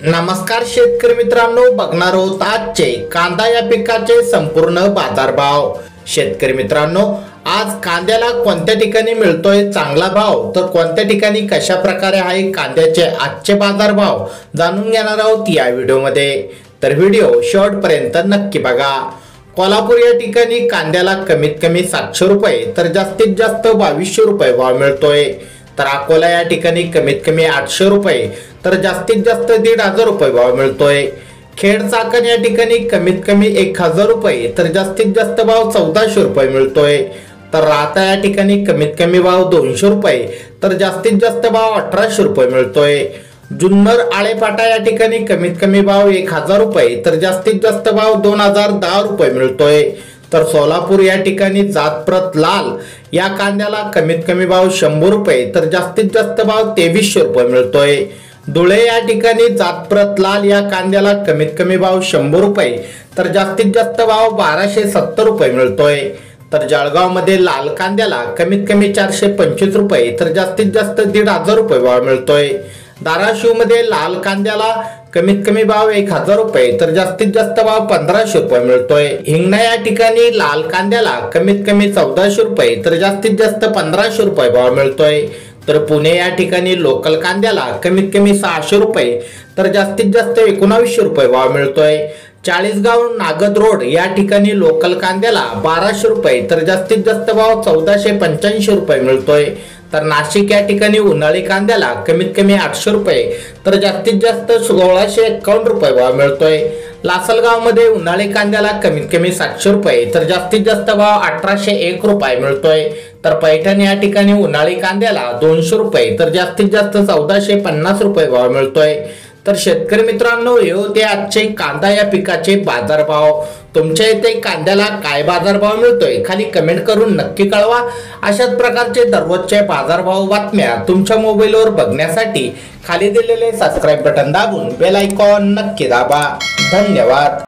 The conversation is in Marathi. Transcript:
नमस्कार शेतकरी मित्रांनो, बघणार आहोत आजचे कांदा या पिकाचे संपूर्ण बाजारभाव। शेतकरी मित्रांनो, आज कांद्याला कोणत्या ठिकाणी मिळतोय चांगला भाव, तर कोणत्या ठिकाणी कशा प्रकारे आहे कांद्याचे आजचे बाजारभाव जाणून घेणार आहोत या व्हिडिओमध्ये। तर व्हिडिओ शेवटपर्यंत नक्की बघा। कोल्हापूर या ठिकाणी कांद्याला कमीत कमी 700 रुपये तर जास्तीत जास्त 2200 रुपये भाव मिळतोय। तर अकोला या ठिकाणी कमीत कमी 800 रुपये तर जास्तीत जास्त 1500 रुपये भाव मिळतोय। खेड चाकण या ठिकाणी कमीत कमी 1000 रुपये तर जास्तीत जास्त भाव 1400 रुपये मिळतोय। तर राहता या ठिकाणी कमीत कमी भाव 200 रुपये तर जास्तीत जास्त भाव 1800 रुपये मिळतोय। जुन्नर आळेपाटा या ठिकाणी कमीत कमी भाव 1000 रुपये तर जास्तीत जास्त भाव 2010 रुपये मिळतोय। तर सोलापूर या ठिकाणी जातप्रत लाल या कांद्याला कमीत कमी भाव 100 रुपये तर जास्तीत जास्त भाव 2300 रुपये मिळतोय। धुळे या ठिकाणी जातप्रत लाल या कांद्याला कमीत कमी भाव 100 रुपये तर जास्तीत जास्त भाव 1270 रुपये मिळतोय। तर जळगाव मध्ये लाल कांद्याला कमीत कमी 425 रुपये तर जास्तीत जास्त 1500 रुपये भाव मिळतोय। धाराशिव मध्ये लाल कांद्याला कमीत कमी भाव 1000 रुपये तर जास्तीत जास्त भाव 1500 रुपये मिळतोय। हिंगणा या ठिकाणी लाल कांद्याला कमीत कमी 1400 रुपये तर जास्तीत जास्त 1500 रुपये भाव मिळतोय। तर पुणे या ठिकाणी लोकल कांद्याला कमीत कमी 600 रुपये तर जास्तीत जास्त 1900 रुपये भाव मिळतोय। चाळीसगाव नागद रोड या ठिकाणी लोकल कांद्याला 1200 रुपये तर जास्तीत जास्त भाव 1485 रुपये मिळतोय। तर नाशिक या ठिकाणी उन्हाळी कांद्याला कमीत कमी 800 रुपये तर जास्तीत जास्त 1651 रुपये भाव मिळतोय। लासलगाव मध्ये उन्हाळी कांद्याला कमीत कमी 700 रुपये तर जास्तीत जास्त भाव 1801 रुपये मिळतोय। तर पैठण या ठिकाणी उन्हाळी कांद्याला 200 रुपये तर जास्तीत जास्त 1450 रुपये भाव मिळतोय। तर शेतकरी मित्रांनो, हे होते आजचे कांदा या पिकाचे बाजारभाव। तुमच्या इथे कांद्याला काय बाजारभाव मिळतोय खाली कमेंट करून नक्की कळवा। अशाच प्रकारचे दररोजचे बाजारभाव बातम्या तुमच्या मोबाईलवर बघण्यासाठी खाली दिलेले सबस्क्राइब बटन दाबून बेल आयकॉन नक्की दाबा। धन्यवाद।